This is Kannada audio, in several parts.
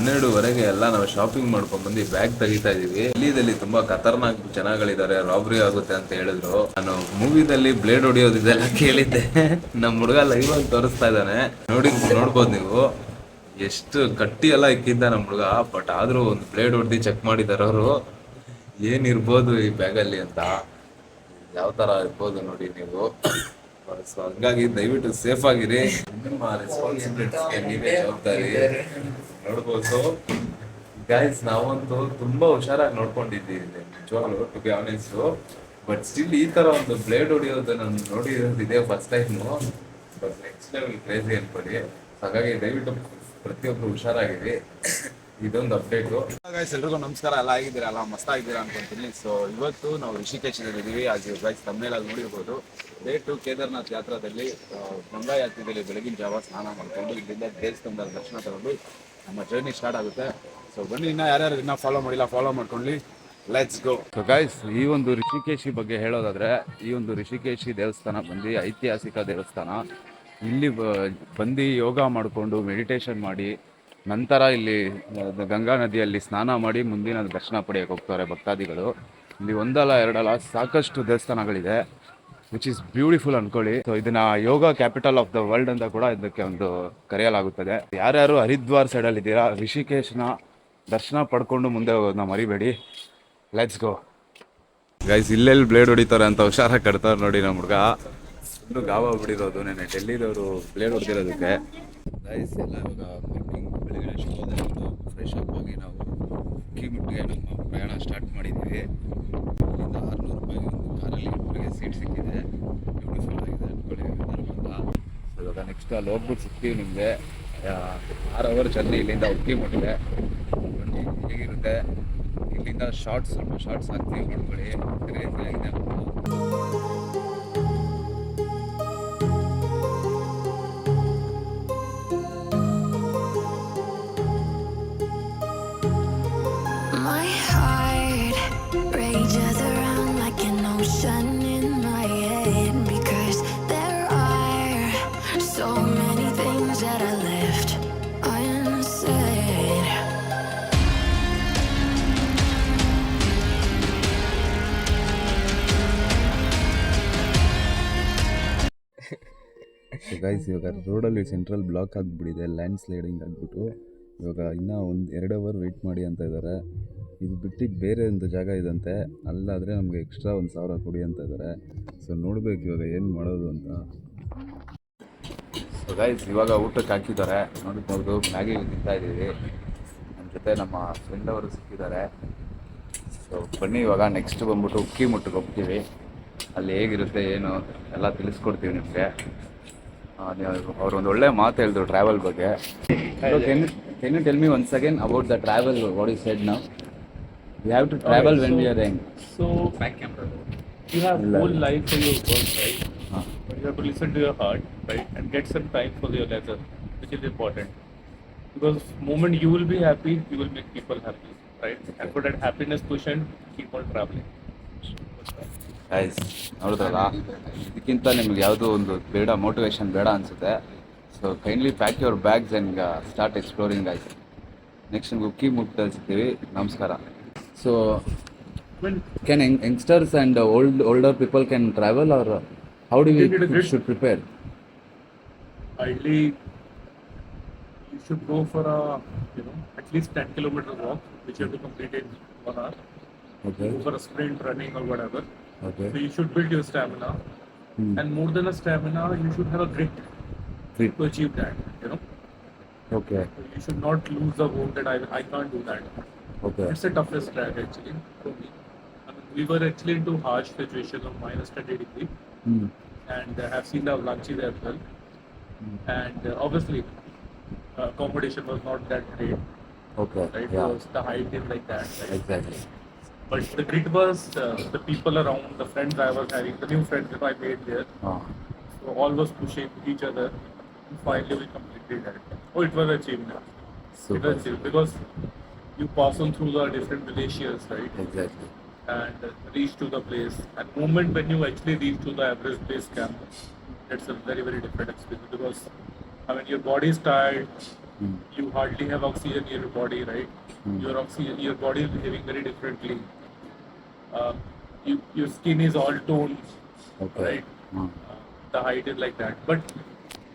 12:30 ಎಲ್ಲ ನಾವು ಶಾಪಿಂಗ್ ಮಾಡ್ಕೊಂಡ್ ಬಂದು ಬ್ಯಾಗ್ ತೆಗಿತಾ ಇದೀವಿ. ಇಲ್ಲಿದಲ್ಲಿ ತುಂಬಾ ಖತರ್ನಾಕ್ ಜನಗಳಿದ್ದಾರೆ, ರಾಬ್ರಿ ಆಗುತ್ತೆ ಅಂತ ಹೇಳಿದ್ರು. ನಾನು ಮೂವಿದಲ್ಲಿ ಬ್ಲೇಡ್ ಹೊಡಿಯೋದಿದೆಲ್ಲ ಕೇಳಿದ್ದೆ. ನಮ್ ಹುಡುಗ ಲೈವ್ ಆಗಿ ತೋರಿಸ್ತಾ ಇದ್ದಾನೆ, ನೋಡ್ಬೋದು ನೀವು. ಎಷ್ಟು ಗಟ್ಟಿ ಎಲ್ಲ ಇಕ್ಕಿದ್ದ ನಮ್ ಹುಡುಗ. ಬಟ್ ಆದ್ರೂ ಒಂದು ಬ್ಲೇಡ್ ಹೊಡೆದು ಚೆಕ್ ಮಾಡಿದಾರೆ ಅವರು, ಏನಿರ್ಬೋದು ಈ ಬ್ಯಾಗಲ್ಲಿ ಅಂತ. ಯಾವ ತರ ಇರ್ಬೋದು ನೋಡಿ ನೀವು. ಸೊ ಹಂಗಾಗಿ ದಯವಿಟ್ಟು ಸೇಫ್ ಆಗಿರಿ. ನಿಮ್ಮ ರೆಸ್ಪಾನ್ಸಿಬಿಲಿಟಿಗೆ ನೀವೇ ಜವಾಬ್ದಾರಿ. ನೋಡ್ಬೋದು ಗೈಸ್, ನಾವಂತೂ ತುಂಬಾ ಹುಷಾರಾಗಿ ನೋಡ್ಕೊಂಡಿದ್ದೀವಿ ನಿಜವಾಗ್ಲು, to be honest. But still ಈ ತರ ಒಂದು ಬ್ಲೇಡ್ ಹೊಡಿಯೋದು ನಾನು ನೋಡಿರೋದಿದೆ first time. But next level crazy ಅನ್ಕೊಳ್ಳಿ. ಹಾಗಾಗಿ ದಯವಿಟ್ಟು ಪ್ರತಿಯೊಬ್ರು ಹುಷಾರಾಗಿರಿ. ಇದೊಂದು ಅಪ್ಡೇಟು. ಗೈಸ್, ಎಲ್ರಿಗೂ ನಮಸ್ಕಾರ. ಎಲ್ಲ ಆಗಿದ್ದೀರಾ, ಎಲ್ಲ ಮಸ್ತ್ ಆಗಿದ್ದೀರಾ ಅನ್ಕೊಂತೀನಿ. ಸೊ ಇವತ್ತು ನಾವು ಋಷಿಕೇಶದಲ್ಲಿ ಇದ್ದೀವಿ. ಅದು ಗೈಸ್ ತಮ್ಮೇಲಾಗಿ ನೋಡಿರ್ಬೋದು. ಡೇ 2 ಕೇದಾರ್ನಾಥ್ ಯಾತ್ರಾದಲ್ಲಿ ಗಂಗಾ ಯಾತ್ರೆಯಲ್ಲಿ ಬೆಳಗಿನ ಜಾವ ಸ್ನಾನ ಮಾಡಿಕೊಂಡು ಇಲ್ಲಿಂದ ದೇವಸ್ಥಾನದ ದರ್ಶನ ತಗೊಂಡು ನಮ್ಮ ಜರ್ನಿ ಸ್ಟಾರ್ಟ್ ಆಗುತ್ತೆ. ಸೊ ಬನ್ನಿ, ಇನ್ನ ಯಾರ್ಯಾರು ಇನ್ನ ಫಾಲೋ ಮಾಡಿಲ್ಲ ಫಾಲೋ ಮಾಡ್ಕೊಳ್ಳಿ. Let's go. ಸೊ ಗೈಸ್, ಈ ಒಂದು ಋಷಿಕೇಶಿ ಬಗ್ಗೆ ಹೇಳೋದಾದ್ರೆ, ಈ ಒಂದು ಋಷಿಕೇಶಿ ದೇವಸ್ಥಾನ ಬಂದು ಐತಿಹಾಸಿಕ ದೇವಸ್ಥಾನ. ಇಲ್ಲಿ ಬಂದು ಯೋಗ ಮಾಡಿಕೊಂಡು ಮೆಡಿಟೇಷನ್ ಮಾಡಿ ನಂತರ ಇಲ್ಲಿ ಗಂಗಾ ನದಿಯಲ್ಲಿ ಸ್ನಾನ ಮಾಡಿ ಮುಂದಿನ ದರ್ಶನ ಪಡೆಯಕ್ಕೆ ಹೋಗ್ತಾರೆ ಭಕ್ತಾದಿಗಳು. ಇಲ್ಲಿ ಒಂದಲ್ಲ ಎರಡಲ್ಲ ಸಾಕಷ್ಟು ದೇವಸ್ಥಾನಗಳಿದೆ, ವಿಚ್ ಇಸ್ ಬ್ಯೂಟಿಫುಲ್ ಅನ್ಕೊಳ್ಳಿ. ಸೊ ಇದನ್ನ ಯೋಗ ಕ್ಯಾಪಿಟಲ್ ಆಫ್ ದ ವರ್ಲ್ಡ್ ಅಂತ ಕೂಡ ಇದಕ್ಕೆ ಒಂದು ಕರೆಯಲಾಗುತ್ತದೆ. ಯಾರ್ಯಾರು ಹರಿದ್ವಾರ್ ಸೈಡಲ್ಲಿ ಇದ್ದೀರಾ, ಋಷಿಕೇಶ್ನ ದರ್ಶನ ಪಡ್ಕೊಂಡು ಮುಂದೆ ಹೋಗೋದನ್ನ ಮರಿಬೇಡಿ. Let's go guys. ಇಲ್ಲೆಲ್ಲಿ ಬ್ಲೇಡ್ ಹೊಡಿತಾರೆ ಅಂತ ಹುಷಾರಾಗಿ ಕಟ್ತಾರೆ ನೋಡಿ ನಮ್ಮ ಹುಡುಗ. ಇನ್ನು ಗಾವ ಬಿಡಿರೋದು ನೆನೆ ಡೆಲ್ಲಿದವರು ಬ್ಲೇಡ್ ಹೊಡೆದಿರೋದಕ್ಕೆ. ಗೈಸ್ ಎಲ್ಲ ಇವಾಗ ಮಾರ್ನಿಂಗ್ ಬೆಳಗಿನ ಶುಭೋದಯವನ್ನು ಫ್ರೆಶ್ ಅಪ್ ಆಗಿ ನಾವು ಮುಟ್ಟಿಗೆ ನಮ್ಮ ಪ್ರಯಾಣ ಸ್ಟಾರ್ಟ್ ಮಾಡಿದ್ದೀವಿ. ಇಲ್ಲಿಂದ 600 ರೂಪಾಯಿಗೆ ಒಂದು ಕಾರಲ್ಲಿ ಇಬ್ಬರಿಗೆ ಸೀಟ್ ಸಿಕ್ಕಿದೆ. ಬ್ಯೂಟಿಫುಲ್ ಆಗಿದೆ ಅನ್ಕೊಳ್ಳಿ ವೆದರ್. ಇವಾಗ ನೆಕ್ಸ್ಟ್ ಅಲ್ಲಿ ಹೋಗ್ಬಿಟ್ಟು ಸಿಗ್ತೀವಿ ನಿಮಗೆ. 6 ಅವರ್ ಜರ್ನಿ ಇಲ್ಲಿಂದ ಮುಟ್ಟಿದೆ. ಬನ್ನಿ ಹೇಗಿರುತ್ತೆ. ಇಲ್ಲಿಂದ ಸ್ವಲ್ಪ ಶಾರ್ಟ್ಸ್ ಹಾಕ್ತೀವಿ ನೋಡ್ಕೊಳ್ಳಿ. ಕ್ರೇಜಿ ಆಗಿದೆ. ಗೈಸ್, ಇವಾಗ ರೋಡಲ್ಲಿ ಸೆಂಟ್ರಲ್ ಬ್ಲಾಕ್ ಆಗಿಬಿಟ್ಟಿದೆ, ಲ್ಯಾಂಡ್ ಸ್ಲೈಡಿಂಗ್ ಆಗಿಬಿಟ್ಟು. ಇವಾಗ ಇನ್ನೂ 1-2 ಅವರ್ ವೆಯ್ಟ್ ಮಾಡಿ ಅಂತ ಇದ್ದಾರೆ. ಇದು ಬಿಟ್ಟು ಬೇರೆ ಒಂದು ಜಾಗ ಇದಂತೆ, ಅಲ್ಲಾದರೆ ನಮಗೆ ಎಕ್ಸ್ಟ್ರಾ 1,000 ಕೊಡಿ ಅಂತ ಇದ್ದಾರೆ. ಸೊ ನೋಡ್ಬೇಕು ಇವಾಗ ಏನು ಮಾಡೋದು ಅಂತ. ಸೊ ಗೈಸ್, ಇವಾಗ ಊಟಕ್ಕೆ ಹಾಕಿದ್ದಾರೆ ನೋಡ್ಬೋದು. ಮ್ಯಾಗಿ ತಿಂತಾ ಇದ್ದೀವಿ. ನಮ್ಮ ಜೊತೆ ನಮ್ಮ ಫ್ರೆಂಡ್ ಅವರು ಸಿಕ್ಕಿದ್ದಾರೆ. ಸೊ ಬನ್ನಿ, ಇವಾಗ ನೆಕ್ಸ್ಟ್ ಬಂದ್ಬಿಟ್ಟು ಉಕ್ಕಿ ಮುಟ್ಟಿಗೆ ಹೋಗ್ತೀವಿ. ಅಲ್ಲಿ ಹೇಗಿರುತ್ತೆ ಏನು ಎಲ್ಲ ತಿಳಿಸ್ಕೊಡ್ತೀವಿ ನಿಮಗೆ. ಅವ್ರು ಒಂದು ಒಳ್ಳೆ ಮಾತು ಹೇಳಿದ್ರು ಟ್ರಾವೆಲ್ ಬಗ್ಗೆ. Can you tell me once again about the travel, what you said now? We have to travel when we are young. So, back camera. You have whole life for your work, right? But you have to listen to your heart, right? And get some time for your leisure, which is important. Because the moment you will be happy, you will make people happy, right? And for that happiness quotient, keep on traveling. Guys ನೋಡಿದ್ರಲ್ಲ, ಇದಕ್ಕಿಂತ ನಿಮ್ಗೆ ಯಾವುದೋ ಒಂದು ಬೇಡ, ಮೋಟಿವೇಶನ್ ಬೇಡ ಅನಿಸುತ್ತೆ. So kindly pack your bags and start exploring guys. Next ನಿಮ್ಗೆ ಉಕ್ಕಿ ಮುಟ್ಟಲ್ಲಿ ಸಿಗ್ತೀವಿ. ನಮಸ್ಕಾರ. So can youngsters and older people can travel, or how do we should prepare? Ideally, you should go for a at least 10 kilometer walk, which you have to complete in 1 hour. Okay. Go for a sprint, running or whatever. Okay. So you should build your stamina, and more than a stamina, you should have a grit to achieve that. Okay. So you should not lose the hope that I can't do that. Okay. It's the toughest track actually for me. I mean, we were actually into harsh situations of -20 degrees, and I have seen the avalanche there as well. And obviously, accommodation was not that great. Okay. Right? Yeah. Because the height is like that. Right? Exactly. But the grit was the people around, the friends I was having, the new friends that I made there. So all was pushing each other. And finally, we completed that. Oh, it was achievement. Super. It was achievement because you pass on through the different glaciers, right? Exactly. And reach to the place. And moment when you actually reach to the Everest base camp, it's a very, very different experience because I mean your body is tired, You hardly have oxygen in your body, right? Your body is behaving very differently. Your skin is all toned, right? The height is like that. But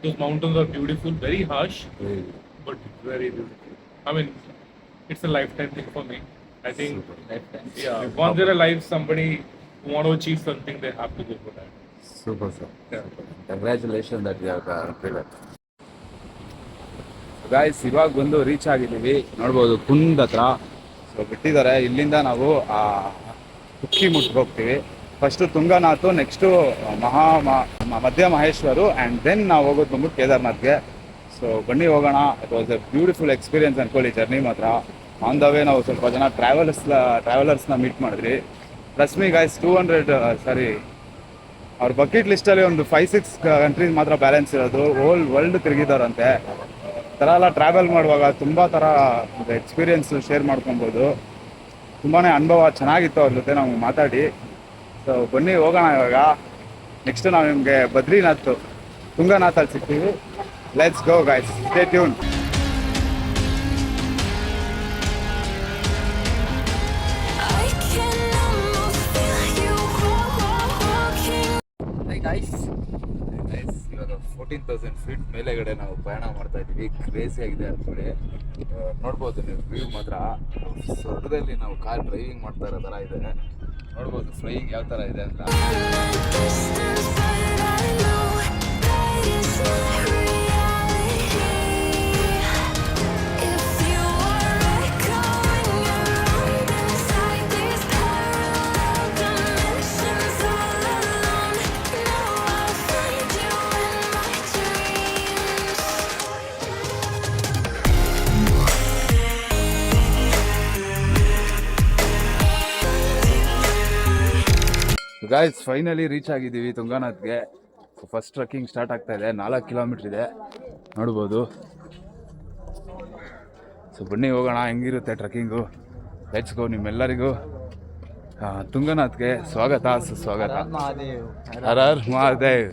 those mountains are beautiful, very harsh, but very beautiful. I mean, it's a lifetime thing for me. I think, yeah, once in a life, somebody want to achieve something, they have to go for that. Super sir. Yeah. Congratulation that you have. Guys ಇವಾಗ ಬಂದು ರೀಚ್ ಆಗಿದ್ದೀವಿ, ನೋಡ್ಬೋದು ಕುಂದ್ ಹತ್ರ. ಸೊ ಬಿಟ್ಟಿದ್ದಾರೆ, ಇಲ್ಲಿಂದ ನಾವು ಕುಕ್ಕಿ ಮುಟ್ಗೆ ಹೋಗ್ತೀವಿ. ಫಸ್ಟು ತುಂಗನಾಥು, ನೆಕ್ಸ್ಟು ಮಧ್ಯ ಮಹೇಶ್ವರು, ಆ್ಯಂಡ್ ದೆನ್ ನಾವು ಹೋಗೋದು ಬಂದ್ಬಿಟ್ಟು ಕೇದಾರ್ನಾಥ್ಗೆ. ಸೊ ಬನ್ನಿ ಹೋಗೋಣ. It was A beautiful experience ಅನ್ಕೊಳ್ಳಿ ಜರ್ನಿ ಮಾತ್ರ. ಆನ್ ದ ವೇ ನಾವು ಸ್ವಲ್ಪ ಜನ ಟ್ರಾವೆಲರ್ಸ್ನ ಮೀಟ್ ಮಾಡಿದ್ರಿ. ಪ್ಲಸ್ ಮೀ ಗಾಯ್ಸ್ 200 ಅವ್ರ ಬಕೆಟ್ ಲಿಸ್ಟಲ್ಲಿ ಒಂದು 5-6 ಕಂಟ್ರೀಸ್ ಮಾತ್ರ ಬ್ಯಾಲೆನ್ಸ್ ಇರೋದು. ಹೋಲ್ ವರ್ಲ್ಡ್ ತಿರುಗಿದಾರಂತೆ. ಥರ ಎಲ್ಲ ಟ್ರಾವೆಲ್ ಮಾಡುವಾಗ ತುಂಬ ಥರ ಎಕ್ಸ್ಪೀರಿಯನ್ಸ್ ಶೇರ್ ಮಾಡ್ಕೊಬೋದು. ತುಂಬಾ ಅನುಭವ ಚೆನ್ನಾಗಿತ್ತು ಅವ್ರ ಜೊತೆ ನಾವು ಮಾತಾಡಿ. ಸೊ ಬನ್ನಿ ಹೋಗೋಣ ಇವಾಗ. ನೆಕ್ಸ್ಟ್ ನಾವು ನಿಮಗೆ ಬದ್ರಿನಾಥ್, ತುಂಗನಾಥಲ್ಲಿ ಸಿಗ್ತೀವಿ. Let's go guys, stay tune. ಇವಾಗ 14,000 ಫೀಟ್ ಮೇಲೆಗಡೆ ನಾವು ಪ್ರಯಾಣ ಮಾಡ್ತಾ ಇದ್ದೀವಿ. ಕ್ರೇಜಿ ಆಗಿದೆ ಅನ್ಕೊಳ್ಳಿ. ನೋಡ್ಬೋದು ನೀವು ವ್ಯೂ ಮಾತ್ರ. ಸ್ವರ್ಗದಲ್ಲಿ ನಾವು ಕಾರ್ ಡ್ರೈವಿಂಗ್ ಮಾಡ್ತಾ ಇರೋ ಥರ ಇದೆ. ನೋಡ್ಬೋದು ಫ್ಲೈಯಿಂಗ್ ಯಾವ ಥರ ಇದೆ ಅಂತ. ಗಾಯ್ಸ್ ಫೈನಲಿ ರೀಚ್ ಆಗಿದ್ದೀವಿ ತುಂಗನಾಥ್ಗೆ. ಫಸ್ಟ್ ಟ್ರಕ್ಕಿಂಗ್ ಸ್ಟಾರ್ಟ್ ಆಗ್ತಾ ಇದೆ. 4 ಕಿಲೋಮೀಟ್ರ್ ಇದೆ, ನೋಡ್ಬೋದು. ಸೊ ಬನ್ನಿ ಹೋಗೋಣ, ಹೆಂಗಿರುತ್ತೆ ಟ್ರಕ್ಕಿಂಗು. Let's go. ನಿಮ್ಮೆಲ್ಲರಿಗೂ ತುಂಗನಾಥ್ಗೆ ಸ್ವಾಗತ, ಸುಸ್ವಾಗತ. ಹರ ಹರ್ ಮಹಾದೇವ್.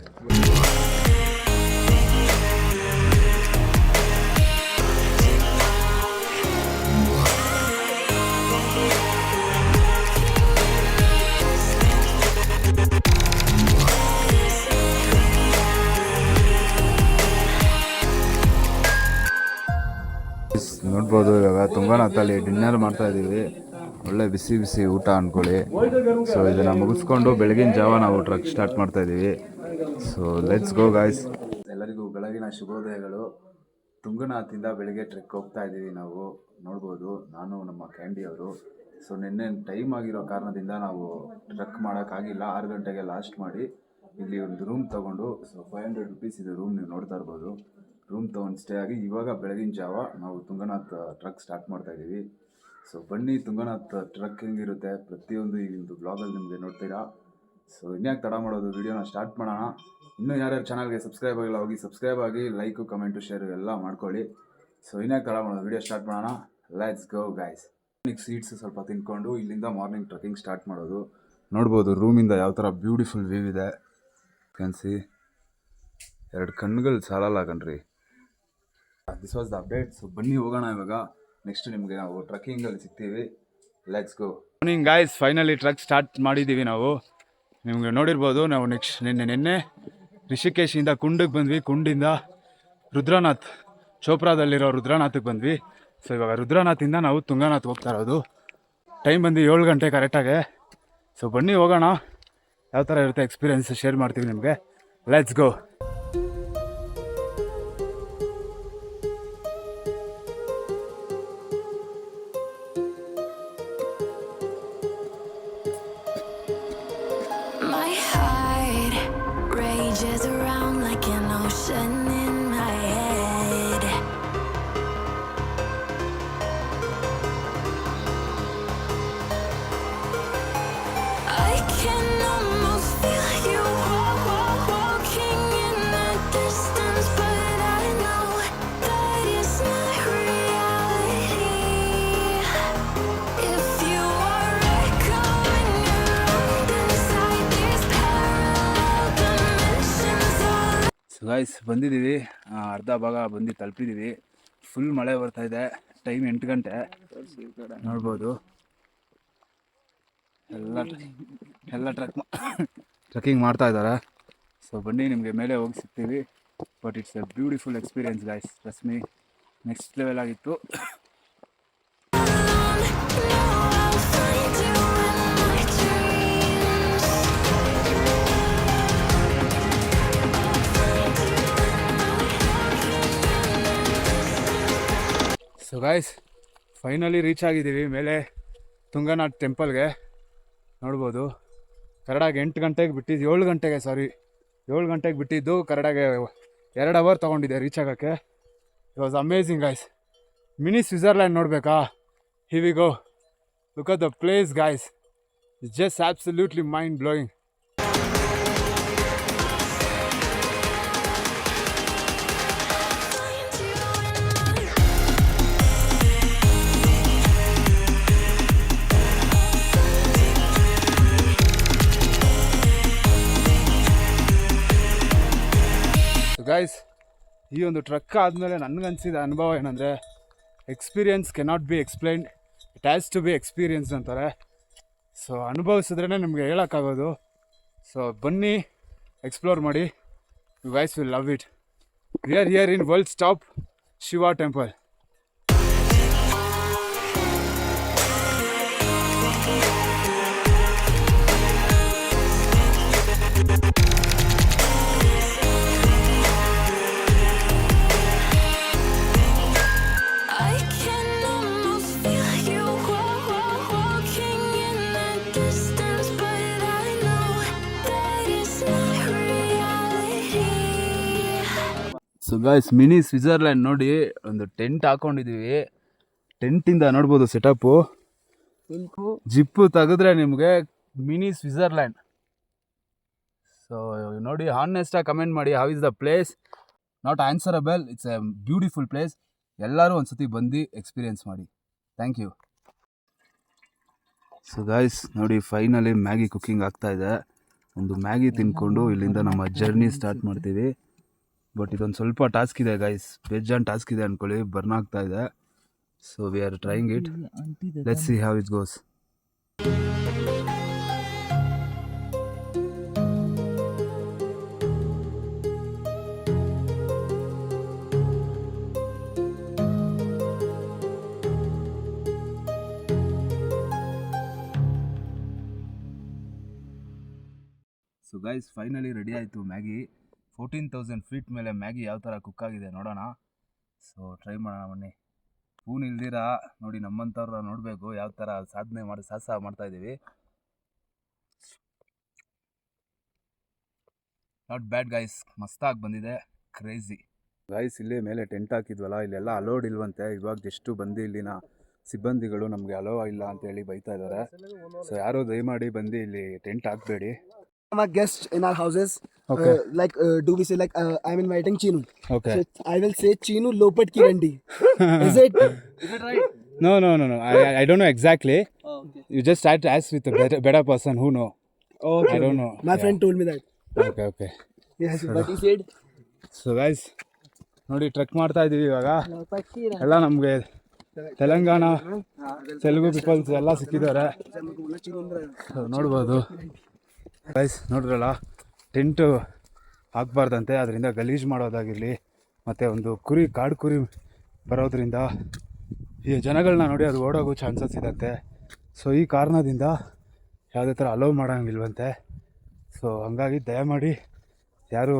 ನೋಡ್ಬೋದು ಇವಾಗ ತುಂಗನಾಥಲ್ಲಿ ಡಿನ್ನರ್ ಮಾಡ್ತಾ ಇದ್ದೀವಿ. ಒಳ್ಳೆ ಬಿಸಿ ಬಿಸಿ ಊಟ ಅಂದ್ಕೊಳ್ಳಿ. ಸೊ ಇದನ್ನು ಮುಗಿಸ್ಕೊಂಡು ಬೆಳಗಿನ ಜಾವ ನಾವು ಟ್ರಕ್ ಸ್ಟಾರ್ಟ್ ಮಾಡ್ತಾ ಇದ್ದೀವಿ. So let's go guys. ಎಲ್ಲರಿಗೂ ಬೆಳಗಿನ ಶುಭೋದಯಗಳು. ತುಂಗನಾಥಿಂದ ಬೆಳಗ್ಗೆ ಟ್ರೆಕ್ ಹೋಗ್ತಾ ಇದ್ದೀವಿ ನಾವು. ನೋಡ್ಬೋದು ನಾನು ನಮ್ಮ ಕ್ಯಾಂಡಿ ಅವರು. ಸೊ ನಿನ್ನೆ ಟೈಮ್ ಆಗಿರೋ ಕಾರಣದಿಂದ ನಾವು ಟ್ರೆಕ್ ಮಾಡೋಕ್ಕಾಗಿಲ್ಲ. 6 ಗಂಟೆಗೆ ಲಾಸ್ಟ್ ಮಾಡಿ ಇಲ್ಲಿ ಒಂದು ರೂಮ್ ತೊಗೊಂಡು, ಸೊ 500 ರುಪೀಸ್ ಇದು ರೂಮ್, ನೀವು ನೋಡ್ತಾ ಇರ್ಬೋದು. ರೂಮ್ ತೊಗೊಂಡು ಸ್ಟೇ ಆಗಿ ಇವಾಗ ಬೆಳಗಿನ ಜಾವ ನಾವು ತುಂಗನಾಥ್ ಟ್ರಕ್ ಸ್ಟಾರ್ಟ್ ಮಾಡ್ತಾ ಇದ್ದೀವಿ. ಸೊ ಬನ್ನಿ, ತುಂಗನಾಥ್ ಟ್ರಕ್ ಹೆಂಗಿರುತ್ತೆ ಪ್ರತಿಯೊಂದು ಈ ಒಂದು ಬ್ಲಾಗಲ್ಲಿ ನಿಮಗೆ ನೋಡ್ತೀರಾ. ಸೊ ಇನ್ಯಾಕೆ ತಡ ಮಾಡೋದು, ವೀಡಿಯೋನ ಸ್ಟಾರ್ಟ್ ಮಾಡೋಣ. ಇನ್ನೂ ಯಾರ್ಯಾರು ಚಾನಲ್ಗೆ ಸಬ್ಸ್ಕ್ರೈಬ್ ಆಗಿಲ್ಲ ಹೋಗಿ ಸಬ್ಸ್ಕ್ರೈಬ್ ಆಗಿ, ಲೈಕು ಕಮೆಂಟು ಶೇರು ಎಲ್ಲ ಮಾಡ್ಕೊಳ್ಳಿ. ಸೊ ಇನ್ಯಾಕೆ ತಡ ಮಾಡೋದು, ವೀಡಿಯೋ ಸ್ಟಾರ್ಟ್ ಮಾಡೋಣ. Let's go guys. ಸೀಟ್ಸ್ ಸ್ವಲ್ಪ ತಿನ್ಕೊಂಡು ಇಲ್ಲಿಂದ ಮಾರ್ನಿಂಗ್ ಟ್ರಕ್ಕಿಂಗ್ ಸ್ಟಾರ್ಟ್ ಮಾಡೋದು. ನೋಡ್ಬೋದು ರೂಮಿಂದ ಯಾವ ಥರ ಬ್ಯೂಟಿಫುಲ್ ವ್ಯೂ ಇದೆ. ಕ್ಯಾನ್ಸಿ 2 ಕಣ್ಣುಗಳು ಸಾಲಲ್ಲ ಕಣ್ರಿ. This was the update. So ಬನ್ನಿ ಹೋಗೋಣ ಇವಾಗ. ನೆಕ್ಸ್ಟ್ ನಿಮಗೆ ನಾವು ಟ್ರಕ್ಕಿಂಗಲ್ಲಿ ಸಿಗ್ತೀವಿ. Let's go. Morning guys, finally trek start ಮಾಡಿದ್ದೀವಿ ನಾವು. ನಿಮಗೆ ನೋಡಿರ್ಬೋದು, ನಾವು ನಿನ್ನೆ ರಿಷಿಕೇಶಿಂದ ಕುಂಡಿಗೆ ಬಂದ್ವಿ. ಕುಂಡಿಂದ ರುದ್ರನಾಥ್, ಚೋಪ್ರಾದಲ್ಲಿರೋ ರುದ್ರನಾಥಕ್ಕೆ ಬಂದ್ವಿ. ಸೊ ಇವಾಗ ರುದ್ರನಾಥಿಂದ ನಾವು ತುಂಗನಾಥ್ ಹೋಗ್ತಾ ಇರೋದು. ಟೈಮ್ ಬಂದು 7 ಗಂಟೆ ಕರೆಕ್ಟಾಗೆ. ಸೊ ಬನ್ನಿ ಹೋಗೋಣ. ಯಾವ ಥರ ಇರುತ್ತೆ ಎಕ್ಸ್ಪೀರಿಯೆನ್ಸ್ ಶೇರ್ ಮಾಡ್ತೀವಿ ನಿಮಗೆ. Let's go. My heart rages around like an ocean in my head. I can almost feel you walking in the distance, but I know that it's not reality. If you are echoing around inside these parallel dimensions, all so guys ಬಂದಿದ್ದೀವಿ, ಅರ್ಧ ಭಾಗ ಬಂದು ತಲುಪಿದ್ದೀವಿ. ಫುಲ್ ಮಳೆ ಬರ್ತಾ ಇದೆ. ಟೈಮ್ 8 ಗಂಟೆ ನೋಡ್ಬೋದು. ಎಲ್ಲ ಟ್ರೆಕ್ಕಿಂಗ್ ಮಾಡ್ತಾ ಇದ್ದಾರೆ. ಸೊ ಬನ್ನಿ ನಿಮಗೆ ಮೇಲೆ ಹೋಗಿ ಸಿಗ್ತೀವಿ. But it's a beautiful experience guys, trust me, next level ಆಗಿತ್ತು. ಸೊ ಗೈಸ್ ಫೈನಲಿ ರೀಚ್ ಆಗಿದ್ದೀವಿ ಮೇಲೆ ತುಂಗನಾಥ್ ಟೆಂಪಲ್ಗೆ. ನೋಡ್ಬೋದು ಕರಡಾಗೆ 8 ಗಂಟೆಗೆ ಬಿಟ್ಟಿದ್ದು, 7 ಗಂಟೆಗೆ 7 ಗಂಟೆಗೆ ಬಿಟ್ಟಿದ್ದು. ಕರಡಾಗೆ 2 ಅವರ್ ತೊಗೊಂಡಿದ್ದೆ ರೀಚ್ ಆಗೋಕ್ಕೆ. It was amazing guys. Mini Switzerland ನೋಡಬೇಕಾ? Here we go, look at the place guys, it's just absolutely mind blowing. Guys ಈ ಒಂದು ಟ್ರಕ್ ಆದಮೇಲೆ ನನಗನ್ಸಿದ ಅನುಭವ ಏನಂದರೆ, experience cannot be explained, it has to be experience ಅಂತಾರೆ. ಸೊ ಅನುಭವಿಸಿದ್ರೇ ನಿಮಗೆ ಹೇಳೋಕ್ಕಾಗೋದು. ಸೊ ಬನ್ನಿ ಎಕ್ಸ್ಪ್ಲೋರ್ ಮಾಡಿ, you guys will love it. We are here in world's top Shiva temple. I can almost feel you walking in the distance, but I know that it's not reality. So guys mini Switzerland ನೋಡಿ, ಒಂದು ಟೆಂಟ್ ಹಾಕೊಂಡಿದ್ದೀವಿ. ಟೆಂಟಿಂದ ನೋಡ್ಬೋದು ಸೆಟಪ್ಪು, ಜಿಪ್ಪು ತೆಗೆದ್ರೆ ನಿಮಗೆ ಮಿನಿ ಸ್ವಿಟ್ಜರ್ಲ್ಯಾಂಡ್. ಸೊ ನೋಡಿ, ಹಾನೆಸ್ಟಾಗಿ ಕಮೆಂಟ್ ಮಾಡಿ, how is the place? Not answerable, it's a beautiful place. ಎಲ್ಲರೂ ಒಂದ್ಸತಿ ಬಂದು ಎಕ್ಸ್ಪೀರಿಯನ್ಸ್ ಮಾಡಿ. Thank you. ಸೊ ಗೈಸ್ ನೋಡಿ, ಫೈನಲಿ ಮ್ಯಾಗಿ ಕುಕ್ಕಿಂಗ್ ಆಗ್ತಾಯಿದೆ. ಒಂದು ಮ್ಯಾಗಿ ತಿನ್ಕೊಂಡು ಇಲ್ಲಿಂದ ನಮ್ಮ ಜರ್ನಿ ಸ್ಟಾರ್ಟ್ ಮಾಡ್ತೀವಿ. ಬಟ್ ಇದೊಂದು ಸ್ವಲ್ಪ ಟಾಸ್ಕ್ ಇದೆ ಗೈಸ್, ಬೇಜಾನ್ ಟಾಸ್ಕ್ ಇದೆ ಅಂದ್ಕೊಳ್ಳಿ, ಬರ್ನ್ ಆಗ್ತಾ ಇದೆ. So we are trying it, let's see how it goes. So guys finally ready ಆಯಿತು ಮ್ಯಾಗಿ. 14,000 ಫೀಟ್ ಮೇಲೆ ಮ್ಯಾಗಿ ಯಾವ ಥರ ಕುಕ್ ಆಗಿದೆ ನೋಡೋಣ. ಸೊ ಟ್ರೈ ಮಾಡೋಣ ಬನ್ನಿ. ಸ್ಪೂನ್ ಇಲ್ದಿರ ನೋಡಿ, ನಮ್ಮಂಥವ್ರ ನೋಡಬೇಕು ಯಾವ ಥರ ಸಾಹಸ ಮಾಡ್ತಾಯಿದ್ದೀವಿ. ನಾಟ್ ಬ್ಯಾಡ್ ಗೈಸ್, ಮಸ್ತಾಗಿ ಬಂದಿದೆ, ಕ್ರೇಜಿ. ಗೈಸ್ ಇಲ್ಲೇ ಮೇಲೆ ಟೆಂಟ್ ಹಾಕಿದ್ವಲ್ಲ, ಇಲ್ಲೆಲ್ಲ ಅಲೋಡ್ ಇಲ್ವಂತೆ. ಇವಾಗ ಜಸ್ಟ್ ಬಂದು ಇಲ್ಲಿನ ಸಿಬ್ಬಂದಿಗಳು ನಮಗೆ ಅಲೋ ಇಲ್ಲ ಅಂತೇಳಿ ಬೈತಾ ಇದ್ದಾರೆ. ಸೊ ಯಾರೋ ದಯಮಾಡಿ ಬಂದು ಇಲ್ಲಿ ಟೆಂಟ್ ಹಾಕಬೇಡಿ. Our guests in our houses, Okay. do we say I'm inviting Chinu? Okay. So I will say Chinu Lopat ki Randi. Is it right? No. I don't know exactly. Oh, okay. You just try to ask with a better person who know. Okay. I don't know. My friend told me that. Okay. Yes, but he said so guys ನೋಡಿ, ಟ್ರೆಕ್ ಮಾಡ್ತಾ ಇದ್ದೀವಿ ಇವಾಗ. Lopat ki Randi. ಎಲ್ಲ ನಮಗೆ ತೆಲಂಗಾಣ ತೆಲುಗು ಪೀಪಲ್ಸ್ ಎಲ್ಲ ಸಿಕ್ಕಿದ್ದಾರೆ. So, ನೋಡ್ಬೋದು ಗೈಸ್, ನೋಡ್ರಲ್ಲ, ಟೆಂಟು ಹಾಕ್ಬಾರ್ದಂತೆ, ಅದರಿಂದ ಗಲೀಜು ಮಾಡೋದಾಗಿರಲಿ, ಮತ್ತು ಒಂದು ಕಾಡು ಕುರಿ ಬರೋದ್ರಿಂದ ಈ ಜನಗಳನ್ನ ನೋಡಿ ಅದು ಓಡೋಗೋ ಚಾನ್ಸಸ್ ಇರುತ್ತೆ. ಸೊ ಈ ಕಾರಣದಿಂದ ಯಾವುದೇ ಥರ ಅಲೋ ಮಾಡೋಂಗಿಲ್ವಂತೆ. ಸೊ ಹಂಗಾಗಿ ದಯಮಾಡಿ ಯಾರು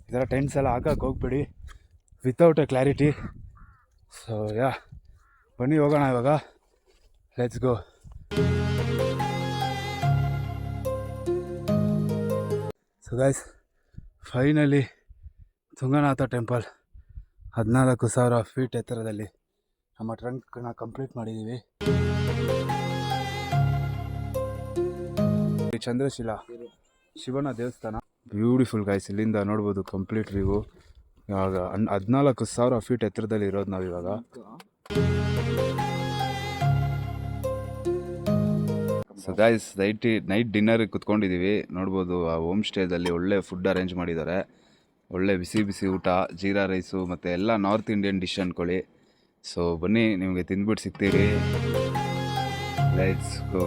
ಈ ಥರ ಟೆಂಟ್ಸ್ ಎಲ್ಲ ಹಾಕಕ್ಕೆ ಹೋಗ್ಬೇಡಿ ವಿತೌಟ್ ಎ ಕ್ಲಾರಿಟಿ. ಸೊ ಬನ್ನಿ ಹೋಗೋಣ ಇವಾಗ, let's go. So guys finally Tungnath temple 14,000 feet ಎತ್ತರದಲ್ಲಿ ನಮ್ಮ ಟ್ರಂಕ್ನ ಕಂಪ್ಲೀಟ್ ಮಾಡಿದ್ದೀವಿ. ಚಂದ್ರಶಿಲಾ ಶಿವನ ದೇವಸ್ಥಾನ, ಬ್ಯೂಟಿಫುಲ್ ಗೈಸ್. ಇಲ್ಲಿಂದ ನೋಡ್ಬೋದು ಕಂಪ್ಲೀಟ್ ವ್ಯೂ. ಇವಾಗ 14,000 ಫೀಟ್ ಎತ್ತರದಲ್ಲಿ ಇರೋದು ನಾವು ಇವಾಗ. ಸೊ ಗೈಸ್ ನೈಟ್ ಡಿನ್ನರಿಗೆ ಕುತ್ಕೊಂಡಿದ್ದೀವಿ. ನೋಡ್ಬೋದು ಆ ಹೋಮ್ ಸ್ಟೇದಲ್ಲಿ ಒಳ್ಳೆ ಫುಡ್ ಅರೇಂಜ್ ಮಾಡಿದ್ದಾರೆ. ಒಳ್ಳೆ ಬಿಸಿ ಬಿಸಿ ಊಟ, ಜೀರಾ ರೈಸು ಮತ್ತು ಎಲ್ಲ ನಾರ್ತ್ ಇಂಡಿಯನ್ ಡಿಶ್ ಅಂದ್ಕೊಳ್ಳಿ. ಸೊ ಬನ್ನಿ, ನಿಮಗೆ ತಿಂದ್ಬಿಟ್ಟು ಸಿಗ್ತೀವಿ. ಲೆಟ್ಸ್ ಗೋ.